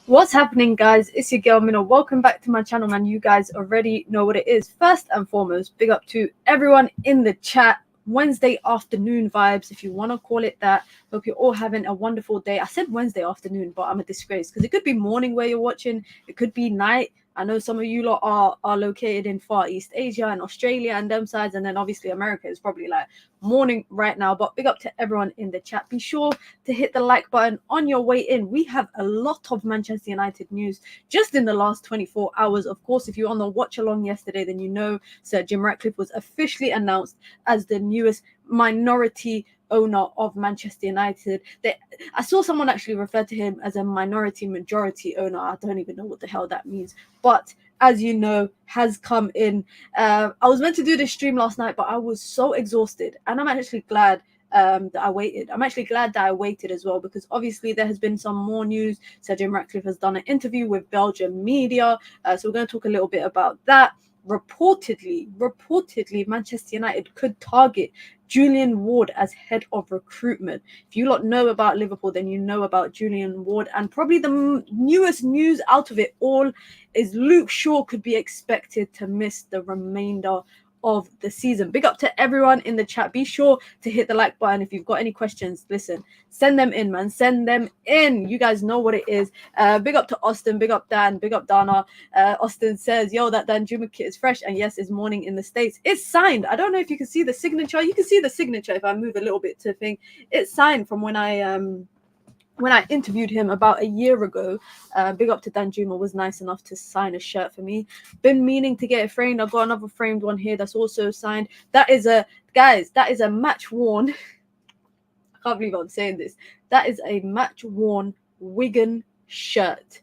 What's happening, guys? It's your girl Mina. Welcome back to my channel, man. You guys already know what it is. First and foremost, big up to everyone in the chat. Wednesday afternoon vibes, if you want to call it that. Hope you're all having a wonderful day. I said Wednesday afternoon, but I'm a disgrace because it could be morning where you're watching. It could be night. I know some of you lot are located in Far East Asia and Australia and them sides, and then obviously America is probably like morning right now. But big up to everyone in the chat. Be sure to hit the like button on your way in. We have a lot of Manchester United news just in the last 24 hours. Of course, if you're on the watch along yesterday, then you know Sir Jim Ratcliffe was officially announced as the newest minority owner of Manchester United. I saw someone actually refer to him as a minority majority owner. I don't even know what the hell that means, but as you know, has come in. I was meant to do this stream last night, but I was so exhausted, and I'm actually glad that I waited. I'm actually glad that I waited as well, because obviously there has been some more news. Sir Jim Ratcliffe has done an interview with Belgian media, so we're going to talk a little bit about that. Reportedly, Manchester United could target Julian Ward as head of recruitment. If you lot know about Liverpool, then you know about Julian Ward. And probably the newest news out of it all is Luke Shaw could be expected to miss the remainder of the season. Big up to everyone in the chat. Be sure to hit the like button if you've got any questions. Listen, send them in, man. Send them in. You guys know what it is. Big up to Austin. Big up Dan. Big up Dana. Austin says, yo, that Dan Juma kit is fresh, and yes, it's morning in the States. It's signed. I don't know if you can see the signature. You can see the signature if I move a little bit to think. It's signed from when I interviewed him about a year ago. Big up to Dan Juma, was nice enough to sign a shirt for me. Been meaning to get it framed. I've got another framed one here that's also signed. That is a match worn. I can't believe I'm saying this. That is a match worn Wigan shirt.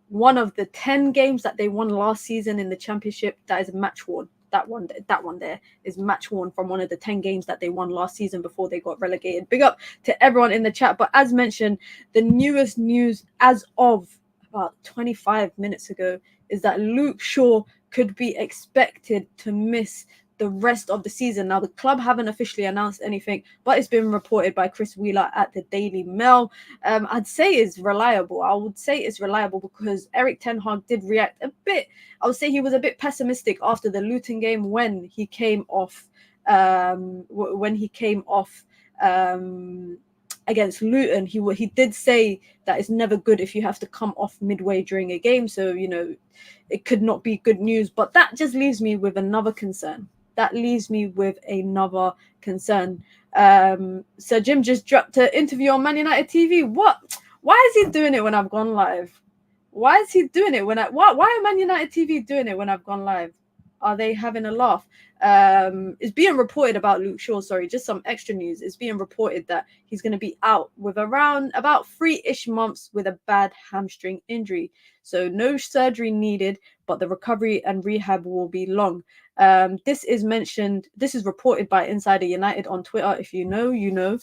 One of the 10 games that they won last season in the Championship, that is a match worn. That one there is match worn from one of the 10 games that they won last season before they got relegated. Big up to everyone in the chat. But as mentioned, the newest news as of about 25 minutes ago is that Luke Shaw could be expected to miss the rest of the season. Now, the club haven't officially announced anything, but it's been reported by Chris Wheeler at the Daily Mail. I'd say it's reliable. I would say it's reliable because Erik ten Hag did react a bit. I would say he was a bit pessimistic after the Luton game when he came off. Against Luton, he did say that it's never good if you have to come off midway during a game. So, you know, it could not be good news. But that just leaves me with another concern. Sir Jim just dropped an interview on Man United TV. What? Why is he doing it when I've gone live? Why is he doing it why are Man United TV doing it when I've gone live? Are they having a laugh? It's being reported about Luke Shaw. Sorry, just some extra news. It's being reported that he's going to be out with around about 3-ish months with a bad hamstring injury. So no surgery needed, but the recovery and rehab will be long. This is reported by Insider United on Twitter. If you know, you know.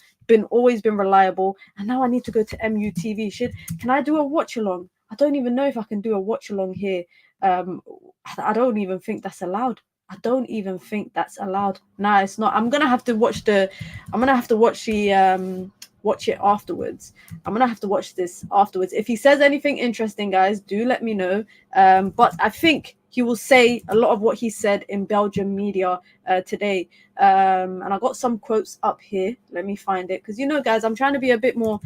Always been reliable. And now I need to go to MUTV. Can I do a watch along? I don't even know if I can do a watch along here. I don't even think that's allowed. Nah, it's not. I'm gonna have to watch it afterwards. I'm gonna have to watch this afterwards. If he says anything interesting, guys, do let me know. But I think he will say a lot of what he said in Belgian media today. And I got some quotes up here. Let me find it, because, you know, guys, I'm trying to be a bit more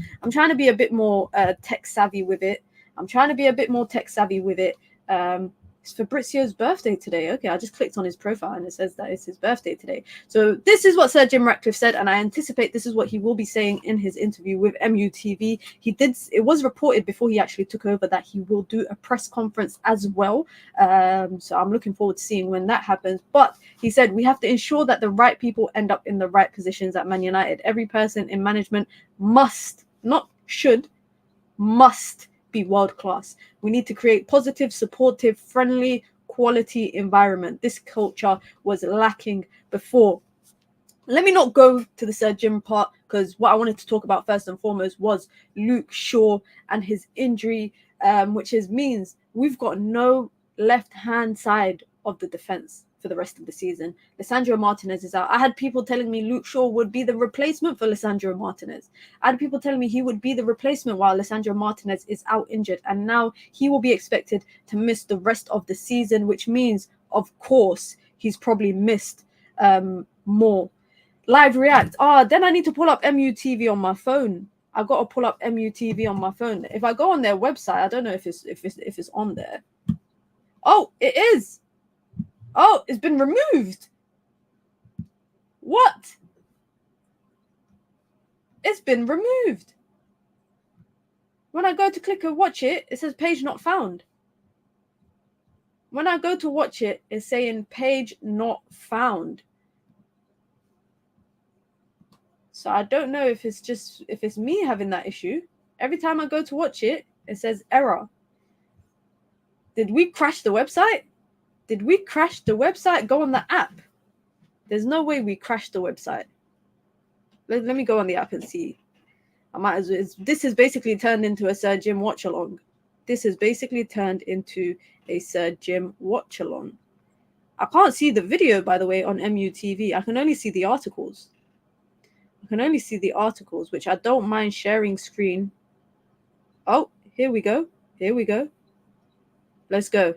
tech savvy with it. It's Fabrizio's birthday today. Okay, I just clicked on his profile and it says that it's his birthday today. So this is what Sir Jim Ratcliffe said, and I anticipate this is what he will be saying in his interview with MUTV. It was reported before he actually took over that he will do a press conference as well. So I'm looking forward to seeing when that happens. But he said we have to ensure that the right people end up in the right positions at Man United. Every person in management must, not should, must be world class. We need to create positive, supportive, friendly, quality environment. This culture was lacking before. Let me not go to the Sir Jim part, because what I wanted to talk about first and foremost was Luke Shaw and his injury, which means we've got no left-hand side of the defense for the rest of the season. Lisandro Martinez is out. I had people telling me Luke Shaw would be the replacement for Lisandro Martinez. I had people telling me he would be the replacement while Lisandro Martinez is out injured. And now he will be expected to miss the rest of the season, which means, of course, he's probably missed more. Live react. Then I need to pull up MUTV on my phone. I got to pull up MUTV on my phone. If I go on their website, I don't know if it's on there. Oh, it is. Oh, it's been removed. What? It's been removed. When I go to click and watch it, it says page not found. When I go to watch it, it's saying page not found. So I don't know if it's me having that issue. Every time I go to watch it, it says error. Did we crash the website? Did we crash the website? Go on the app. There's no way we crashed the website. Let me go on the app and see. I might as well. This has basically turned into a Sir Jim watch along. This has basically turned into a Sir Jim watch along. I can't see the video, by the way, on MUTV. I can only see the articles. Which I don't mind sharing screen. Oh, here we go. Let's go.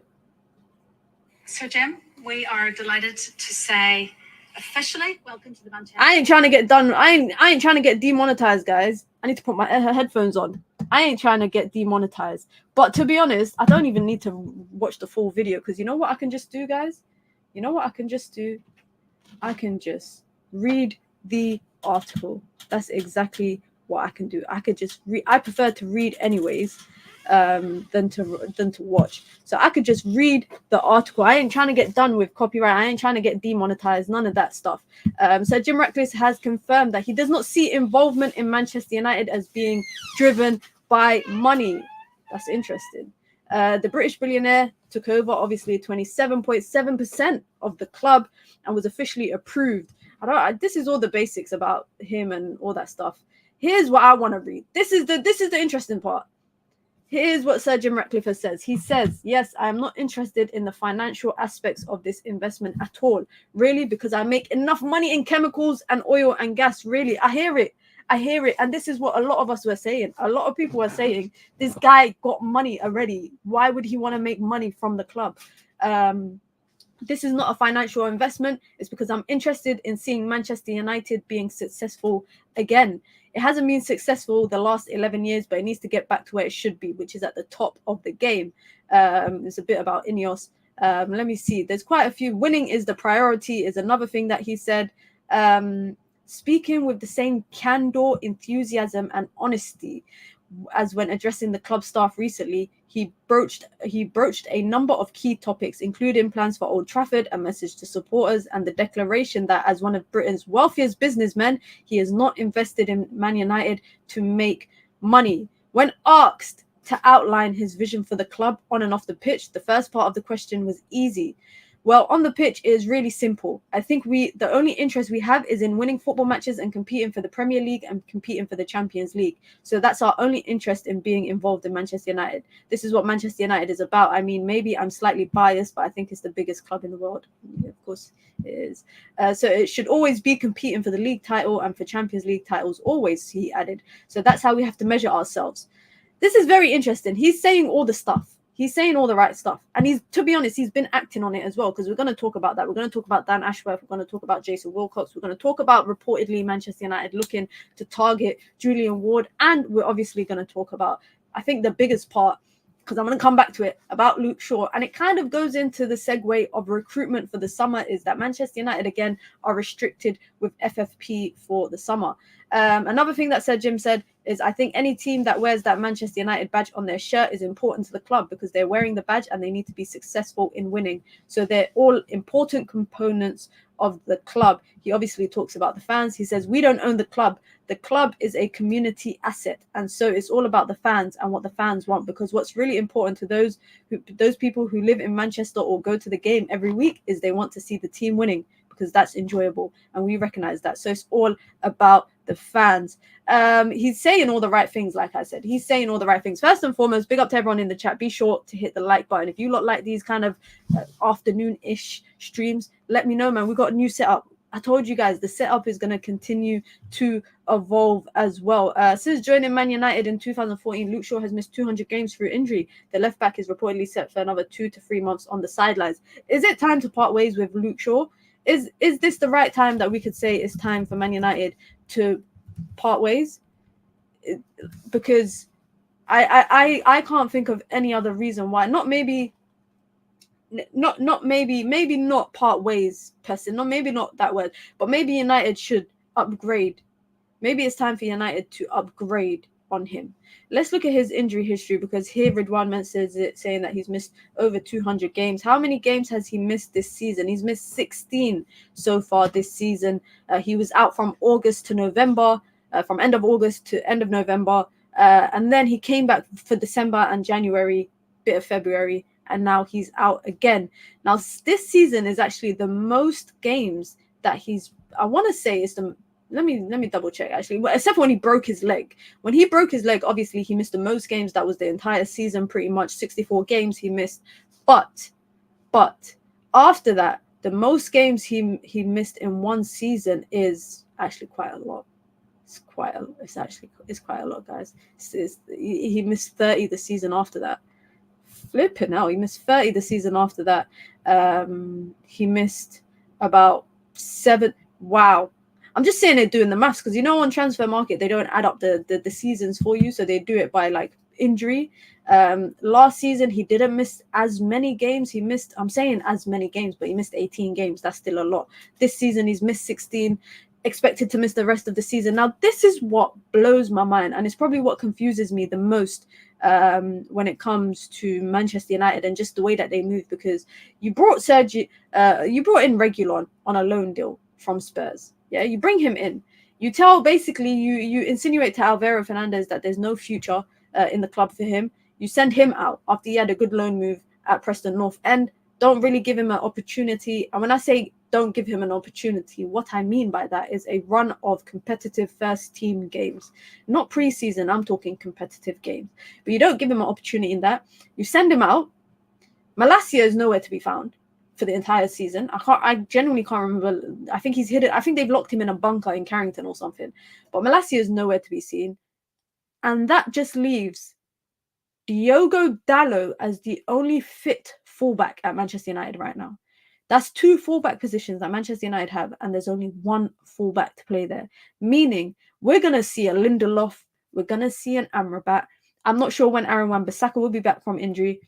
So, Jim, we are delighted to say officially welcome to the Manchester. I ain't trying to get done. I ain't trying to get demonetized, guys. I need to put my headphones on. I ain't trying to get demonetized. But to be honest, I don't even need to watch the full video, because you know what I can just do, guys? You know what I can just do? I can just read the article. That's exactly what I can do. I could just read. I prefer to read anyways than to watch. So I could just read the article. I ain't trying to get done with copyright. I ain't trying to get demonetized. None of that stuff. So Jim Ratcliffe has confirmed that he does not see involvement in Manchester United as being driven by money. That's interesting. The British billionaire took over, obviously, 27.7% of the club and was officially approved. This is all the basics about him and all that stuff. Here's what I want to read. This is the interesting part. Here's what Sir Jim Ratcliffe says. He says, yes, I am not interested in the financial aspects of this investment at all. Really, because I make enough money in chemicals and oil and gas. Really, I hear it. And this is what a lot of us were saying. A lot of people were saying, this guy got money already. Why would he want to make money from the club? This is not a financial investment. It's because I'm interested in seeing Manchester United being successful again. It hasn't been successful the last 11 years, but it needs to get back to where it should be, which is at the top of the game. There's a bit about Ineos. Let me see. There's quite a few. Winning is the priority is another thing that he said. Speaking with the same candor, enthusiasm, and honesty as when addressing the club staff recently, he broached a number of key topics, including plans for Old Trafford, a message to supporters, and the declaration that as one of Britain's wealthiest businessmen, he is not invested in Man United to make money. When asked to outline his vision for the club on and off the pitch, the first part of the question was easy. Well, on the pitch, it is really simple. I think the only interest we have is in winning football matches and competing for the Premier League and competing for the Champions League. So that's our only interest in being involved in Manchester United. This is what Manchester United is about. I mean, maybe I'm slightly biased, but I think it's the biggest club in the world. Yeah, of course it is. So it should always be competing for the league title and for Champions League titles, always, he added. So that's how we have to measure ourselves. This is very interesting. He's saying all the stuff. He's saying all the right stuff. And to be honest, he's been acting on it as well, because we're going to talk about that. We're going to talk about Dan Ashworth. We're going to talk about Jason Wilcox. We're going to talk about reportedly Manchester United looking to target Julian Ward. And we're obviously going to talk about, I think the biggest part because I'm going to come back to it, about Luke Shaw. And it kind of goes into the segue of recruitment for the summer, is that Manchester United, again, are restricted with FFP for the summer. Another thing that Sir Jim said is, I think any team that wears that Manchester United badge on their shirt is important to the club because they're wearing the badge and they need to be successful in winning. So they're all important components of the club. He obviously talks about the fans. He says, we don't own the club. The club is a community asset. And so it's all about the fans and what the fans want, because what's really important to those people who live in Manchester or go to the game every week is they want to see the team winning, because that's enjoyable. And we recognize that. So it's all about the fans. He's saying all the right things. Like I said, he's saying all the right things. First and foremost, big up to everyone in the chat. Be sure to hit the like button. If you lot like these kind of afternoon-ish streams, let me know, man. We got a new setup. I told you guys the setup is going to continue to evolve as well. Since joining Man United in 2014, Luke Shaw has missed 200 games through injury. The left back is reportedly set for another 2 to 3 months on the sidelines. Is it time to part ways with Luke Shaw? Is this the right time that we could say it's time for Man United to part ways? Because I can't think of any other reason why. Maybe not part ways per se. Maybe not that word, but maybe United should upgrade. Maybe it's time for United to upgrade on him. Let's look at his injury history, because here Ridwan mentions it, saying that he's missed over 200 games. How many games has he missed this season? He's missed 16 so far this season. He was out from August to November, from end of August to end of November, and then he came back for December and January, bit of February, and now he's out again. Now this season is actually the most games that I want to say is the, let me double check actually, except for when he broke his leg. When he broke his leg, obviously he missed the most games. That was the entire season, pretty much 64 games he missed. But after that, the most games he missed in one season is actually quite a lot. It's quite a lot, guys. He missed 30 the season after that. Flipping out, he missed 30 the season after that. He missed about 7. Wow. I'm just saying it, doing the maths, because on Transfer Market they don't add up the seasons for you, so they do it by like injury. Last season he didn't miss as many games. I'm saying as many games, but he missed 18 games. That's still a lot. This season he's missed 16, expected to miss the rest of the season. Now this is what blows my mind, and it's probably what confuses me the most when it comes to Manchester United and just the way that they move, because you brought in Reguilon on a loan deal from Spurs. Yeah, you bring him in. You insinuate to Alvaro Fernandez that there's no future in the club for him. You send him out after he had a good loan move at Preston North End. Don't really give him an opportunity. And when I say don't give him an opportunity, what I mean by that is a run of competitive first team games. Not preseason, I'm talking competitive games. But you don't give him an opportunity in that. You send him out. Malacia is nowhere to be found for the entire season. I genuinely can't remember. I think he's hidden. I think they've locked him in a bunker in Carrington or something. But Malacia is nowhere to be seen. And that just leaves Diogo Dalot as the only fit fullback at Manchester United right now. That's 2 fullback positions that Manchester United have, and there's only 1 fullback to play there. Meaning, we're going to see a Lindelof, we're going to see an Amrabat. I'm not sure when Aaron Wan-Bissaka will be back from injury,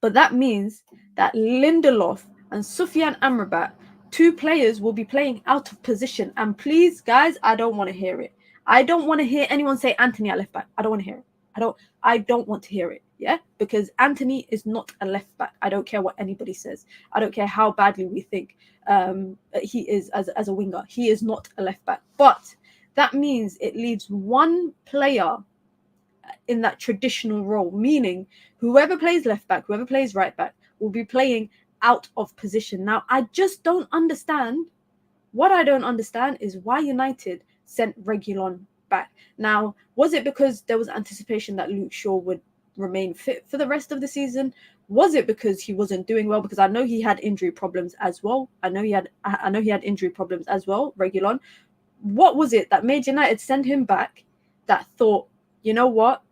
but that means that Lindelof and Sufyan Amrabat, 2 players, will be playing out of position. And please, guys, I don't want to hear it. I don't want to hear anyone say Anthony at left back. I don't want to hear it. I don't want to hear it. Yeah, because Anthony is not a left back. I don't care what anybody says. I don't care how badly we think he is as a winger. He is not a left back. But that means it leaves 1 player in that traditional role, meaning whoever plays left back, whoever plays right back will be playing out of position. Now, I just don't understand. What I don't understand is why United sent Reguilon back. Now, was it because there was anticipation that Luke Shaw would remain fit for the rest of the season? Was it because he wasn't doing well? Because I know he had injury problems as well. I know he had injury problems as well, Reguilon. What was it that made United send him back, that thought, you know what?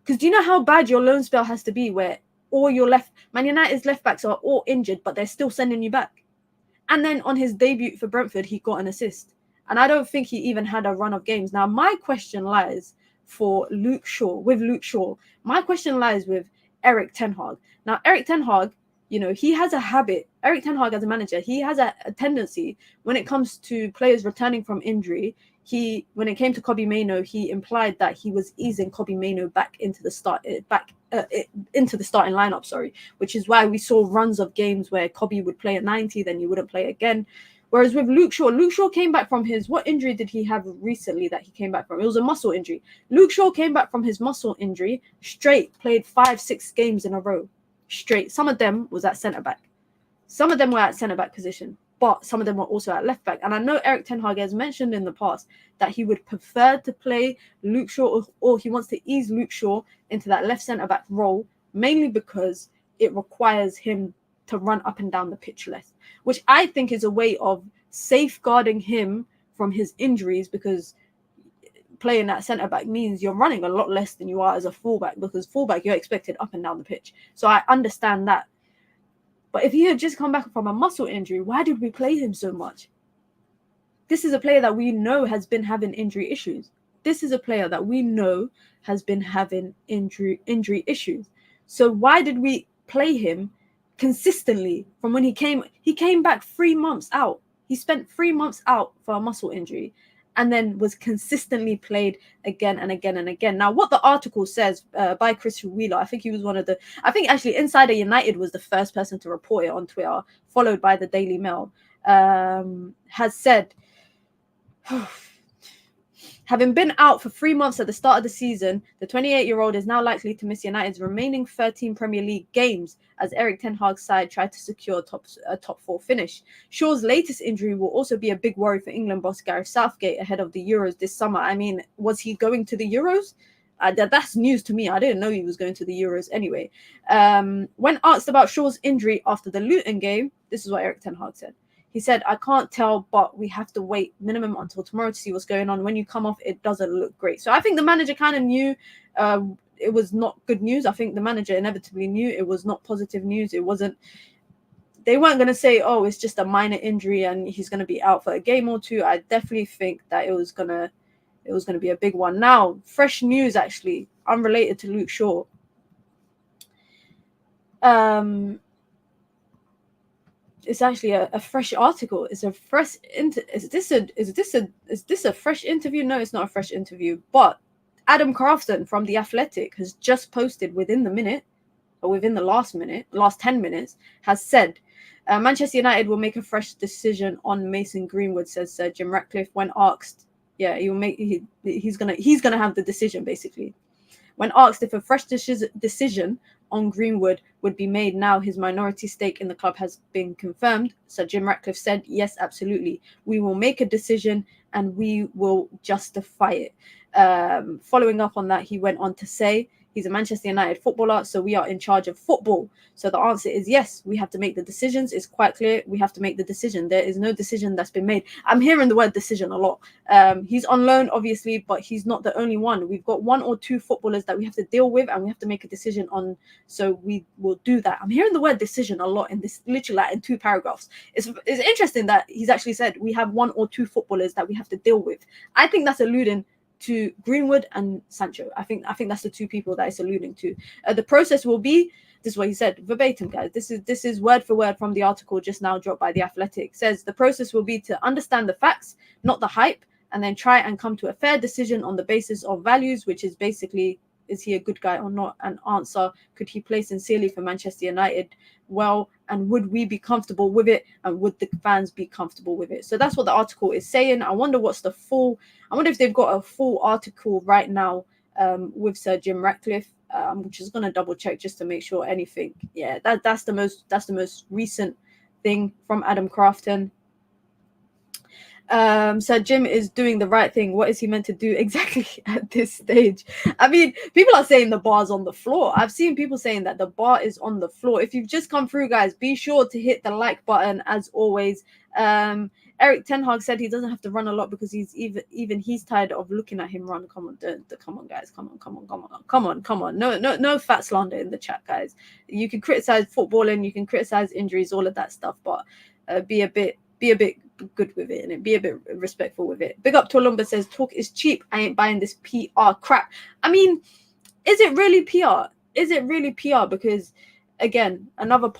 Because do you know how bad your loan spell has to be, where all your Man United's left backs are all injured, but they're still sending you back? And then on his debut for Brentford, he got an assist. And I don't think he even had a run of games. Now, my question lies with Luke Shaw. My question lies with, Erik ten Hag. Now, Erik ten Hag, he has a habit. Erik ten Hag as a manager, he has a tendency when it comes to players returning from injury. When it came to Kobbie Mainoo, he implied that he was easing Kobbie Mainoo back into the starting lineup. Which is why we saw runs of games where Kobbie would play at 90, then he wouldn't play again. Whereas with Luke Shaw came back from what injury did he have recently that he came back from? It was a muscle injury. Luke Shaw came back from his muscle injury straight, played 5-6 games in a row straight. Some of them was at centre back. Some of them were at centre back position, but some of them were also at left back. And I know Erik ten Hag has mentioned in the past that he would prefer to play Luke Shaw, or he wants to ease Luke Shaw into that left centre back role, mainly because it requires him to run up and down the pitch less, which I think is a way of safeguarding him from his injuries, because playing that centre back means you're running a lot less than you are as a fullback, because fullback you're expected up and down the pitch. So I understand that. But if he had just come back from a muscle injury, why did we play him so much? This is a player that we know has been having injury issues. This is a player that we know has been having injury issues. So why did we play him consistently from when he came? He came back 3 months out. He spent 3 months out for a muscle injury, and then was consistently played again and again and again. Now, what the article says by Chris Wheeler, I think actually Insider United was the first person to report it on Twitter, followed by the Daily Mail, has said, having been out for 3 months at the start of the season, the 28-year-old is now likely to miss United's remaining 13 Premier League games as Erik ten Hag's side tried to secure a top 4 finish. Shaw's latest injury will also be a big worry for England boss Gareth Southgate ahead of the Euros this summer. I mean, was he going to the Euros? That's news to me. I didn't know he was going to the Euros anyway. When asked about Shaw's injury after the Luton game, this is what Erik ten Hag said. He said, "I can't tell, but we have to wait minimum until tomorrow to see what's going on. When you come off, it doesn't look great." So I think the manager kind of knew it was not good news. I think the manager inevitably knew it was not positive news. They weren't going to say, "Oh, it's just a minor injury and he's going to be out for a game or two." I definitely think that it was going to be a big one. Now, fresh news, actually, unrelated to Luke Shaw. It's actually a fresh article. It's a fresh is this a fresh interview? No, it's not a fresh interview. But Adam Carrington from The Athletic has just posted within the last 10 minutes, has said Manchester United will make a fresh decision on Mason Greenwood, says Sir Jim Ratcliffe when asked. Yeah, he's gonna have the decision basically. When asked if a fresh decision on Greenwood would be made now his minority stake in the club has been confirmed, Sir Jim Ratcliffe said, "Yes, absolutely. We will make a decision and we will justify it." Following up on that, he went on to say, he's a Manchester United footballer, so we are in charge of football. So the answer is yes, we have to make the decisions. It's quite clear. We have to make the decision. There is no decision that's been made. I'm hearing the word decision a lot. He's on loan, obviously, but he's not the only one. We've got 1 or 2 footballers that we have to deal with and we have to make a decision on. So we will do that. I'm hearing the word decision a lot in this, literally like in 2 paragraphs. It's interesting that he's actually said we have 1 or 2 footballers that we have to deal with. I think that's alluding to Greenwood and Sancho. I think that's the 2 people that it's alluding to. The process will be, this is what he said verbatim, guys. This is word for word from the article just now dropped by The Athletic. It says the process will be to understand the facts, not the hype, and then try and come to a fair decision on the basis of values, which is basically, is he a good guy or not? And answer, could he play sincerely for Manchester United well? And would we be comfortable with it? And would the fans be comfortable with it? So that's what the article is saying. I wonder if they've got a full article right now with Sir Jim Ratcliffe. I'm just going to double check just to make sure anything. Yeah, that's the most recent thing from Adam Carrington. Sir Jim is doing the right thing. What is he meant to do exactly at this stage? I mean, people are saying the bar's on the floor. I've seen people saying that the bar is on the floor. If you've just come through, guys, be sure to hit the like button as always. Erik ten Hag said he doesn't have to run a lot because he's tired of looking at him run. Come on, guys. Come on. No fat slander in the chat, guys. You can criticize footballing, you can criticize injuries, all of that stuff, but be a bit good with it and be a bit respectful with it. Big up to Olumba says, talk is cheap. I ain't buying this PR crap. I mean, is it really PR? is it really PR? Because again, another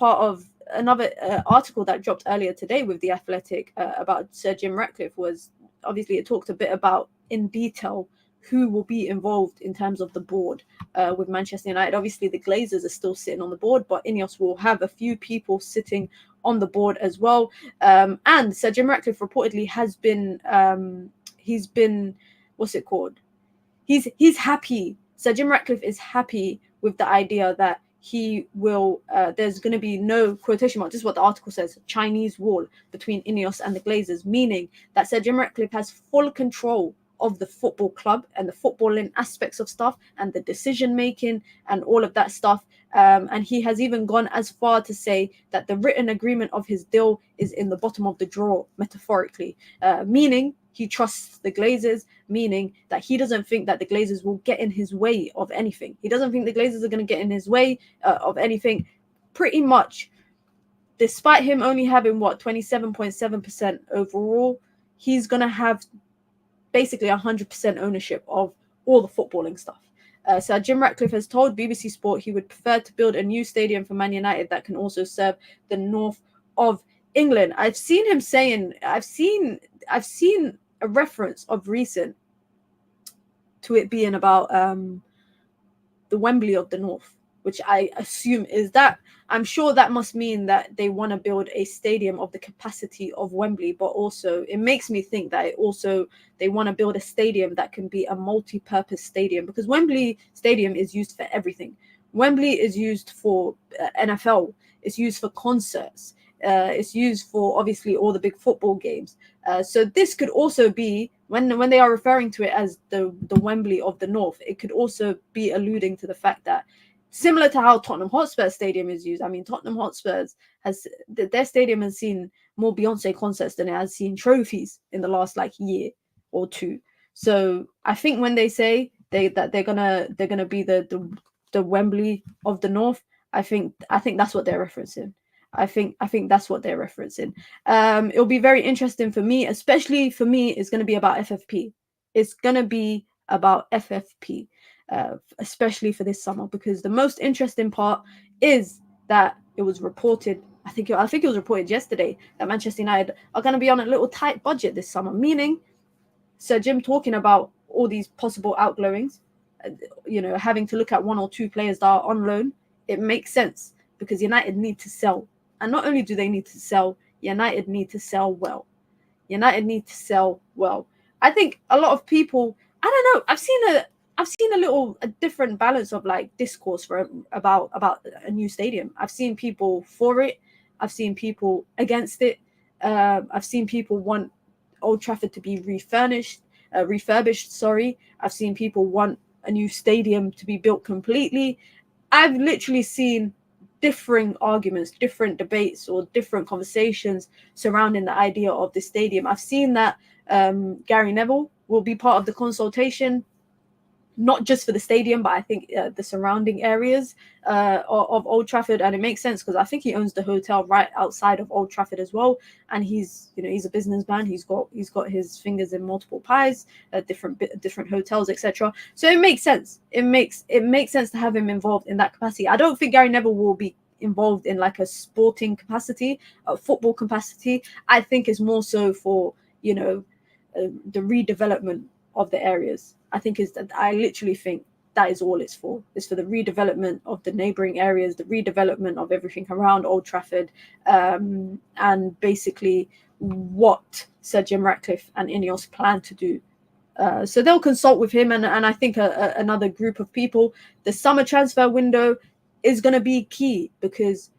article that dropped earlier today with The Athletic about Sir Jim Ratcliffe was, obviously it talked a bit about in detail who will be involved in terms of the board with Manchester United. Obviously, the Glazers are still sitting on the board, but Ineos will have a few people sitting on the board as well. And Sir Jim Ratcliffe reportedly has been, he's been, what's it called? He's happy. Sir Jim Ratcliffe is happy with the idea that he will, there's going to be no, quotation mark, this is what the article says, Chinese wall between Ineos and the Glazers, meaning that Sir Jim Ratcliffe has full control of the football club and the footballing aspects of stuff and the decision making and all of that stuff. And he has even gone as far to say that the written agreement of his deal is in the bottom of the drawer, metaphorically, meaning he trusts the Glazers, meaning that he doesn't think that the Glazers will get in his way of anything. He doesn't think the Glazers are going to get in his way of anything. Pretty much, despite him only having, 27.7% overall, he's going to have basically 100% ownership of all the footballing stuff. So Jim Ratcliffe has told BBC Sport he would prefer to build a new stadium for Man United that can also serve the north of England. I've seen him saying, I've seen a reference of recent to it being about the Wembley of the North, which I assume is that. I'm sure that must mean that they want to build a stadium of the capacity of Wembley, but also it makes me think that they want to build a stadium that can be a multi-purpose stadium, because Wembley Stadium is used for everything. Wembley is used for NFL, it's used for concerts, it's used for obviously all the big football games. So this could also be, when they are referring to it as the Wembley of the North, it could also be alluding to the fact that, similar to how Tottenham Hotspur Stadium is used. I mean, Tottenham Hotspurs their stadium has seen more Beyonce concerts than it has seen trophies in the last year or two. So I think when they say that they're gonna be the Wembley of the North, I think that's what they're referencing. I think that's what they're referencing. It'll be very interesting for me, especially for me. It's going to be about FFP. It's going to be about FFP. Especially for this summer, because the most interesting part is that it was reported, I think it was reported yesterday, that Manchester United are going to be on a little tight budget this summer, meaning Sir Jim talking about all these possible outgoings, having to look at one or two players that are on loan. It makes sense because United need to sell, and not only do they need to sell, United need to sell well. United need to sell well. I think a lot of people, I don't know, I've seen a different balance of discourse about a new stadium. I've seen people for it. I've seen people against it. I've seen people want Old Trafford to be refurbished. I've seen people want a new stadium to be built completely. I've literally seen differing arguments, different debates, or different conversations surrounding the idea of the stadium. I've seen that Gary Neville will be part of the consultation, not just for the stadium, but I think the surrounding areas of Old Trafford. And it makes sense because I think he owns the hotel right outside of Old Trafford as well. And he's a businessman. He's got his fingers in multiple pies, different hotels, etc. So it makes sense. It makes sense to have him involved in that capacity. I don't think Gary Neville will be involved in a sporting capacity, a football capacity. I think it's more so for the redevelopment of the areas. I literally think that is all it's for. It's for the redevelopment of the neighbouring areas, the redevelopment of everything around Old Trafford, and basically what Sir Jim Ratcliffe and Ineos plan to do. So they'll consult with him and I think another group of people. The summer transfer window is going to be key because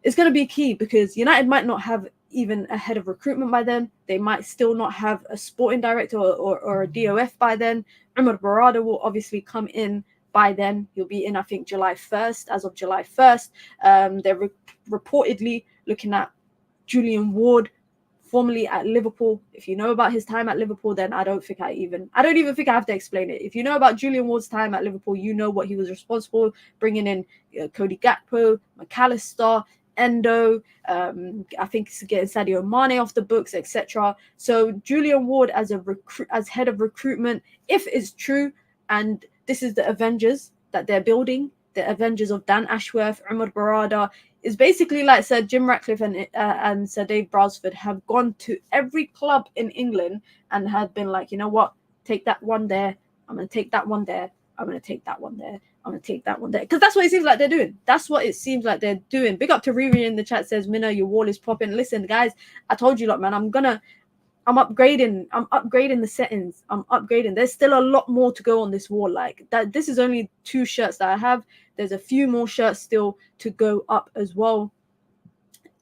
United might not have even a head of recruitment by then. They might still not have a sporting director or a DOF by then. Umar Barada will obviously come in by then. He'll be in, I think, July 1st, as of July 1st. They're reportedly looking at Julian Ward, formerly at Liverpool. If you know about his time at Liverpool, then I don't even think I have to explain it. If you know about Julian Ward's time at Liverpool, you know what he was responsible, bringing in Cody Gakpo, McAllister, Endo, I think it's getting Sadio Mane off the books, etc. So Julian Ward as head of recruitment, if it's true, and this is the Avengers that they're building, the Avengers of Dan Ashworth, Umar Barada, is basically like Sir Jim Ratcliffe and Sir Dave Brailsford have gone to every club in England and have been like, you know what, take that one there, I'm going to take that one there, I'm going to take that one there, I'm going to take that one there. Because that's what it seems like they're doing. That's what it seems like they're doing. Big up to Riri in the chat, says, Mina, your wall is popping. Listen, guys, I told you, lot, man, I'm upgrading the settings. I'm upgrading. There's still a lot more to go on this wall. Like that, this is only 2 shirts that I have. There's a few more shirts still to go up as well.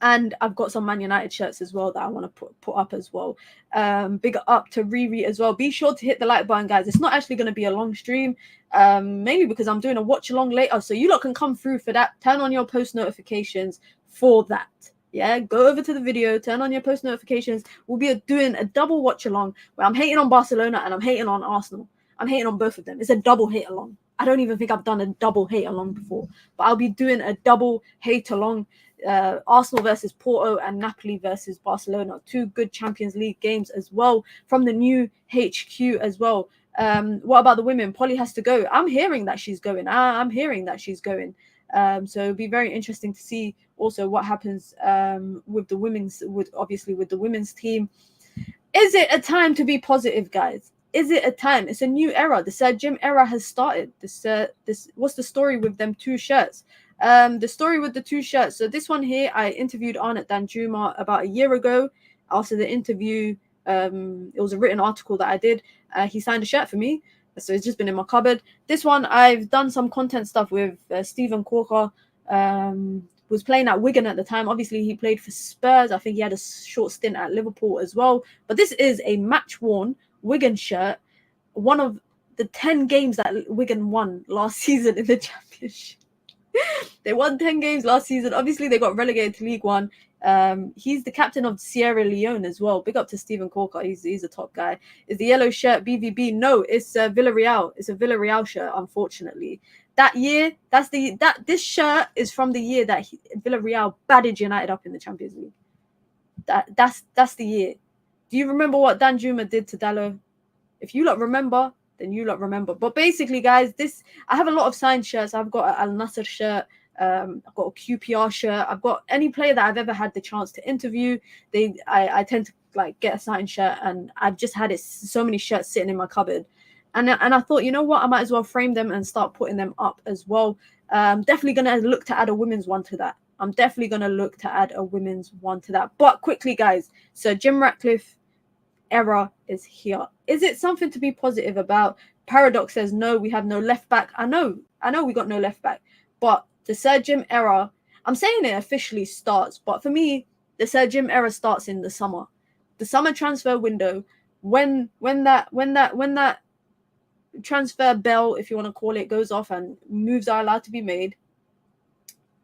And I've got some Man United shirts as well that I want to put up as well. Big up to Riri as well. Be sure to hit the like button, guys. It's not actually going to be a long stream, mainly because I'm doing a watch along later. So you lot can come through for that. Turn on your post notifications for that. Yeah, go over to the video, turn on your post notifications. We'll be doing a double watch along where I'm hating on Barcelona and I'm hating on Arsenal. I'm hating on both of them. It's a double hate along. I don't even think I've done a double hate along before, but I'll be doing a double hate along. Arsenal versus Porto and Napoli versus Barcelona. 2 good Champions League games as well from the new HQ as well. What about the women? Polly has to go. I'm hearing that she's going. I'm hearing that she's going. So it'll be very interesting to see also what happens with the women's, with the women's team. Is it a time to be positive, guys? Is it a time? It's a new era. The Sir Jim era has started. This what's the story with them 2 shirts? The story with the 2 shirts. So this one here, I interviewed Arnott Danjuma about a year ago. After the interview, it was a written article that I did. He signed a shirt for me. So it's just been in my cupboard. This one, I've done some content stuff with Stephen Corker. Was playing at Wigan at the time. Obviously, he played for Spurs. I think he had a short stint at Liverpool as well. But this is a match-worn Wigan shirt. One of the 10 games that Wigan won last season in the Championship. They won 10 games last season. Obviously, they got relegated to League One. He's the captain of Sierra Leone as well. Big up to Stephen Corker. He's a top guy. Is the yellow shirt BVB? No, it's Villarreal. It's a Villarreal shirt, unfortunately. That year, this shirt is from the year that Villarreal battered United up in the Champions League. That's the year. Do you remember what Danjuma did to Dalot? If you lot remember, then you lot remember. But basically, guys, I have a lot of signed shirts. I've got an Al Nassr shirt. I've got a QPR shirt. I've got any player that I've ever had the chance to interview. I tend to like get a signed shirt, and I've just had so many shirts sitting in my cupboard. And I thought, you know what, I might as well frame them and start putting them up as well. Definitely going to look to add a women's one to that. But quickly, guys, so Jim Ratcliffe era is here. Is it something to be positive about? Paradox says, no, we have no left back. I know we got no left back. But the Sir Jim era, I'm saying it officially starts. But for me, the Sir Jim era starts in the summer. The summer transfer window, when that transfer bell, if you want to call it, goes off and moves are allowed to be made,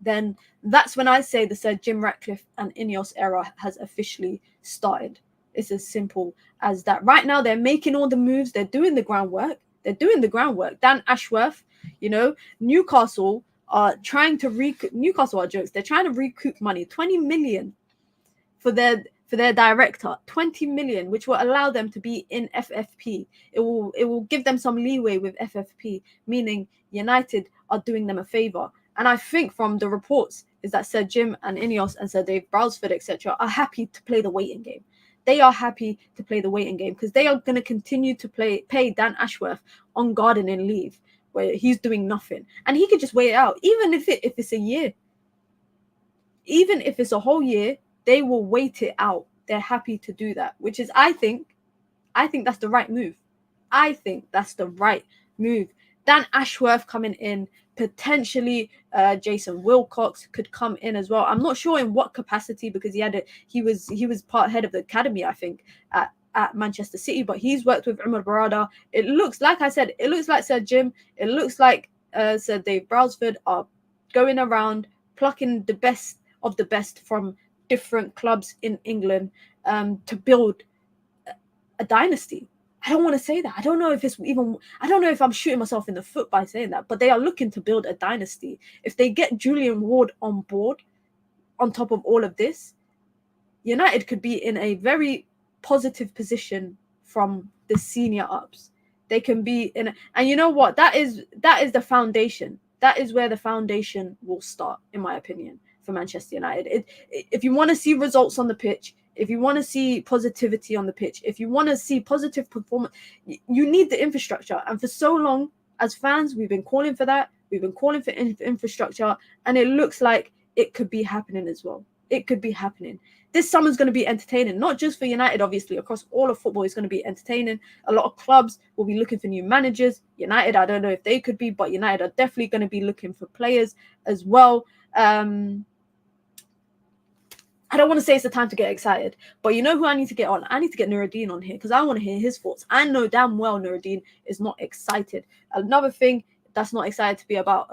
then that's when I say the Sir Jim Ratcliffe and Ineos era has officially started. It's as simple as that. Right now, they're making all the moves. They're doing the groundwork. Dan Ashworth, Newcastle are trying to Newcastle are jokes. They're trying to recoup money, 20 million for their director, 20 million, which will allow them to be in FFP. It will give them some leeway with FFP, meaning United are doing them a favor. And I think from the reports is that Sir Jim and Ineos and Sir Dave Brailsford, etc., are happy to play the waiting game. They are happy to play the waiting game because they are going to continue to pay Dan Ashworth on gardening leave, where he's doing nothing, and he could just wait it out. Even if it's a year, even if it's a whole year, they will wait it out. They're happy to do that, which is, I think that's the right move. Dan Ashworth coming in, potentially Jason Wilcox could come in as well. I'm not sure in what capacity, because he was part head of the academy, I think, at Manchester City, but he's worked with Umar Barada. It looks like Sir Jim, it looks like Sir Dave Brailsford are going around plucking the best of the best from different clubs in England to build a dynasty. I don't want to say that. I don't know if I'm shooting myself in the foot by saying that, but they are looking to build a dynasty. If they get Julian Ward on board, on top of all of this, United could be in a very positive position from the senior ups. They can be in, and you know what? That is the foundation. That is where the foundation will start, in my opinion, for Manchester United. If you want to see results on the pitch, if you want to see positivity on the pitch, if you want to see positive performance, you need the infrastructure. And for so long, as fans, we've been calling for that. We've been calling for infrastructure, and it looks like it could be happening as well. It could be happening. This summer's going to be entertaining, not just for United, obviously. Across all of football, it's going to be entertaining. A lot of clubs will be looking for new managers. United, I don't know if they could be, but United are definitely going to be looking for players as well. I don't want to say it's the time to get excited, but you know who I need to get on? I need to get Nuruddin on here because I want to hear his thoughts. I know damn well Nuruddin is not excited. Another thing that's not excited to be about,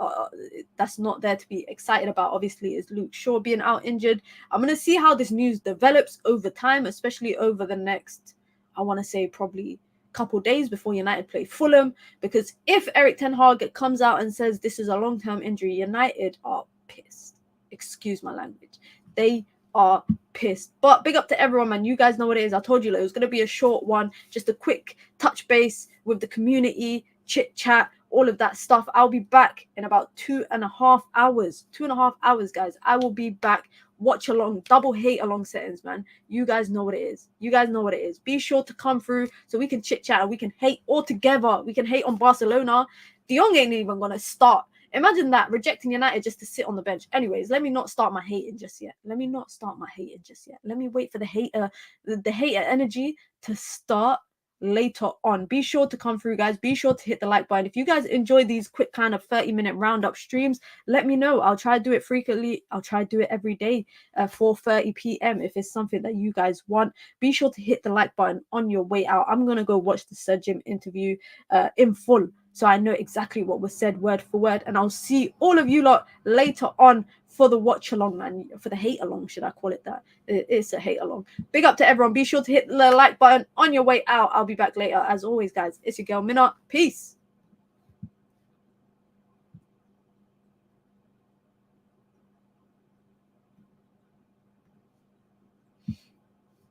that's not there to be excited about, obviously, is Luke Shaw being out injured. I'm going to see how this news develops over time, especially over the next, I want to say, probably couple days before United play Fulham, because if Erik ten Hag comes out and says this is a long-term injury, United are pissed. Excuse my language. They are pissed. But big up to everyone, man. You guys know what it is. I told you it was going to be a short one, just a quick touch base with the community, chit chat, all of that stuff. I'll be back in about 2.5 hours. 2.5 hours, guys. I will be back. Watch along, double hate along settings, man. You guys know what it is. You guys know what it is. Be sure to come through so we can chit chat and we can hate all together. We can hate on Barcelona. De Jong ain't even gonna start. Imagine that, rejecting United just to sit on the bench. Anyways, let me not start my hating just yet. Let me wait for the hater energy to start later on. Be sure to come through, guys. Be sure to hit the like button. If you guys enjoy these quick kind of 30-minute roundup streams, let me know. I'll try to do it frequently. I'll try to do it every day at 4:30 p.m. if it's something that you guys want. Be sure to hit the like button on your way out. I'm gonna go watch the Sir Jim interview in full, so I know exactly what was said word for word, and I'll see all of you lot later on for the watch along, man. For the hate along, should I call it that? It's a hate along. Big up to everyone. Be sure to hit the like button on your way out. I'll be back later. As always, guys, it's your girl Mina. Peace.